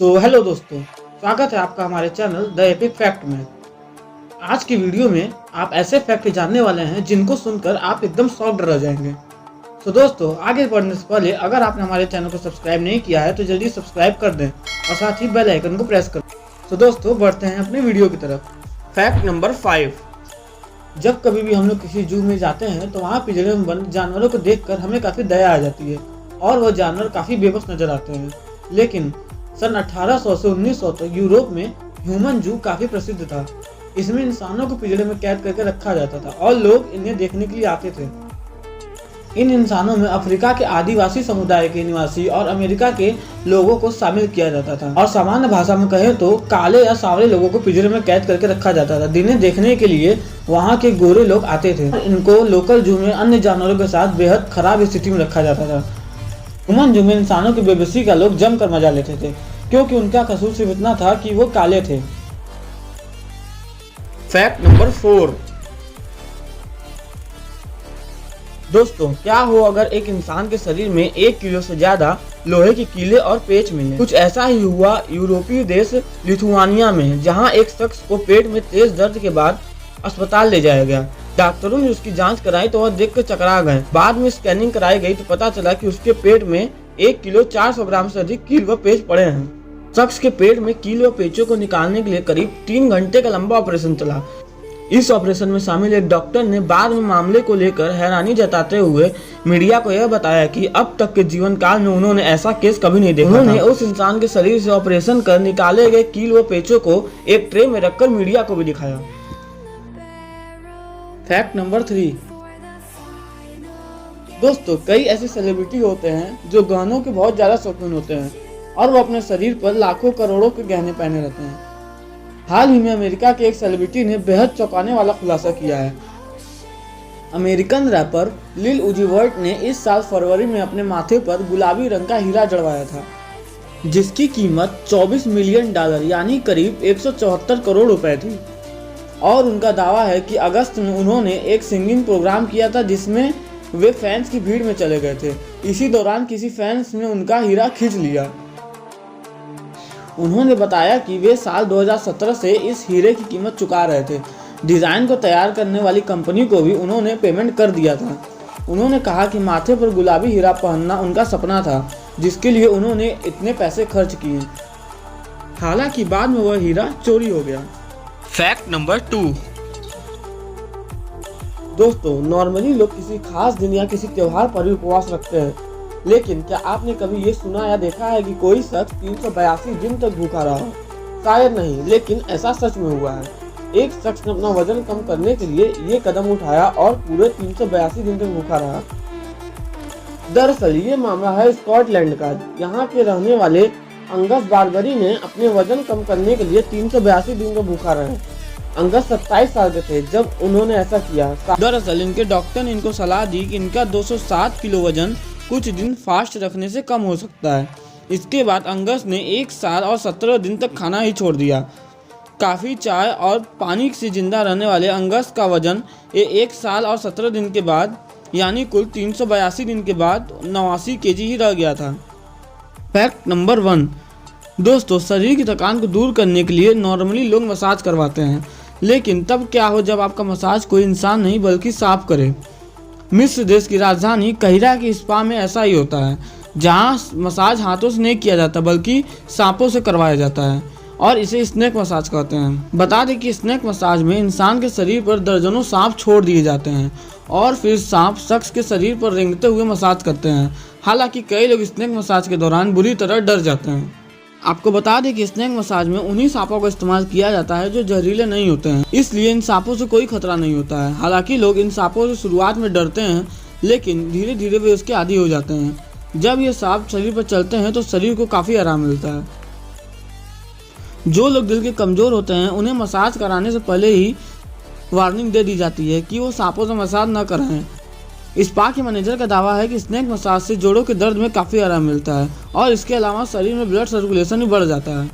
Hello दोस्तों, स्वागत है आपका हमारे चैनल द एपिक फैक्ट में। आज की वीडियो में आप ऐसे फैक्ट जानने वाले हैं जिनको सुनकर आप एकदम शॉक्ड रह जाएंगे। दोस्तों, आगे बढ़ने से पहले अगर आपने हमारे चैनल को सब्सक्राइब नहीं किया है तो जल्दी सब्सक्राइब कर दें और साथ ही बेल आइकन को प्रेस कर दें। दोस्तों, बढ़ते हैं अपने वीडियो की तरफ। Fact number 5। जब कभी भी हम लोग किसी जू में जाते हैं तो वहाँ पिंजरे में बंद जानवरों को देखकर हमें काफ़ी दया आ जाती है और वह जानवर काफ़ी बेबस नजर आते हैं। लेकिन सन 1800 से 1900 तक यूरोप में ह्यूमन जू काफी प्रसिद्ध था। इसमें इंसानों को पिंजरे में कैद करके रखा जाता था और लोग इन्हें देखने के लिए आते थे। इन इंसानों में अफ्रीका के आदिवासी समुदाय के निवासी और अमेरिका के लोगों को शामिल किया जाता था और सामान्य भाषा में कहें तो काले या सांवले लोगों को पिंजरे में कैद करके रखा जाता था, जिन्हें देखने के लिए वहाँ के गोरे लोग आते थे। इनको लोकल जू में अन्य जानवरों के साथ बेहद खराब स्थिति में रखा जाता था। ह्यूमन जू में इंसानों की बेबसी का लोग जमकर मजा लेते थे क्योंकि उनका कसूर सिर्फ इतना था कि वो काले थे। Fact number 4। दोस्तों, क्या हो अगर एक इंसान के शरीर में 1 किलो से ज्यादा लोहे की कीले और पेच मिले। कुछ ऐसा ही हुआ यूरोपीय देश लिथुआनिया में, जहां एक शख्स को पेट में तेज दर्द के बाद अस्पताल ले जाया गया। डॉक्टरों ने उसकी जांच कराई तो वह देखकर चकरा गए। बाद में स्कैनिंग कराई गई तो पता चला कि उसके पेट में 1 किलो 400 ग्राम से अधिक कील व पेच पड़े हैं। शख्स के पेट में कील व पेचों को निकालने के लिए करीब 3 घंटे का लंबा ऑपरेशन चला। इस ऑपरेशन में शामिल एक डॉक्टर ने बाद में मामले को लेकर हैरानी जताते हुए मीडिया को यह बताया कि अब तक के जीवन काल में उन्होंने ऐसा केस कभी नहीं देखा। उन्होंने उस इंसान के शरीर से ऑपरेशन कर निकाले गए कील व पेचों को एक ट्रे में रखकर मीडिया को भी दिखाया। Fact number 3। दोस्तों, कई ऐसे सेलिब्रिटी होते हैं जो गहनों के बहुत ज्यादा शौकीन होते हैं और वो अपने शरीर पर लाखों करोड़ों के गहने पहने रहते हैं। हाल ही में अमेरिका के एक सेलिब्रिटी ने बेहद चौंकाने वाला खुलासा किया है। अमेरिकन रैपर लिल उजी वर्ट ने इस साल फरवरी में अपने माथे पर गुलाबी रंग का हीरा जड़वाया था, जिसकी कीमत $24 मिलियन यानी करीब 174 करोड़ रुपए थी। और उनका दावा है कि अगस्त में उन्होंने एक सिंगिंग प्रोग्राम किया था जिसमें वे फैंस की भीड़ में चले गए थे। इसी दौरान किसी फैंस ने उनका हीरा खींच लिया। उन्होंने बताया कि वे साल 2017 से इस हीरे की कीमत चुका रहे थे। डिज़ाइन को तैयार करने वाली कंपनी को भी उन्होंने पेमेंट कर दिया था। उन्होंने कहा कि माथे पर गुलाबी हीरा पहनना उनका सपना था, जिसके लिए उन्होंने इतने पैसे खर्च किए। हालांकि बाद में वह हीरा चोरी हो गया। Fact number 2। दोस्तों, नॉर्मली लोग किसी खास दिन या किसी त्योहार पर भी उपवास रखते हैं, लेकिन क्या आपने कभी ये सुना या देखा है कि कोई शख्स 382 दिन तक भूखा रहा? शायद नहीं, लेकिन ऐसा सच में हुआ है। एक शख्स ने अपना वजन कम करने के लिए ये कदम उठाया और पूरे 382 दिन तक भूखा रहा। दरअसल ये मामला है स्कॉटलैंड का। यहाँ के रहने वाले अंगस बारबरी ने अपने वजन कम करने के लिए 382 दिन तक भूखा रहे। अंगस 27 साल के थे जब उन्होंने ऐसा किया। दरअसल इनके डॉक्टर ने इनको सलाह दी कि इनका 207 किलो वजन कुछ दिन फास्ट रखने से कम हो सकता है। इसके बाद अंगस ने 1 साल और 17 दिन तक खाना ही छोड़ दिया। काफ़ी चाय और पानी से जिंदा रहने वाले अंगस का वजन 1 साल और 17 दिन के बाद यानी कुल 382 दिन के बाद 89 केजी ही रह गया था। Fact number 1। दोस्तों, शरीर की थकान को दूर करने के लिए नॉर्मली लोग मसाज करवाते हैं, लेकिन तब क्या हो जब आपका मसाज कोई इंसान नहीं बल्कि सांप करे। मिस्र देश की राजधानी काहिरा के स्पा में ऐसा ही होता है, जहां मसाज हाथों से नहीं किया जाता बल्कि सांपों से करवाया जाता है और इसे स्नेक मसाज कहते हैं। बता दें कि स्नेक मसाज में इंसान के शरीर पर दर्जनों सांप छोड़ दिए जाते हैं और फिर सांप शख्स के शरीर पर रेंगते हुए मसाज करते हैं। हालांकि कई लोग स्नेक मसाज के दौरान बुरी तरह डर जाते हैं। आपको बता दें कि स्नेक मसाज में उन्हीं सांपों का इस्तेमाल किया जाता है जो जहरीले नहीं होते हैं, इसलिए इन सांपों से कोई खतरा नहीं होता है। हालांकि लोग इन सांपों से शुरुआत में डरते हैं, लेकिन धीरे धीरे वे उसके आदी हो जाते हैं। जब ये सांप शरीर पर चलते हैं तो शरीर को काफ़ी आराम मिलता है। जो लोग दिल के कमज़ोर होते हैं उन्हें मसाज कराने से पहले ही वार्निंग दे दी जाती है कि वो सांपों से मसाज न कराएं। स्पा के मैनेजर का दावा है कि स्नेक मसाज से जोड़ों के दर्द में काफ़ी आराम मिलता है और इसके अलावा शरीर में ब्लड सर्कुलेशन भी बढ़ जाता है।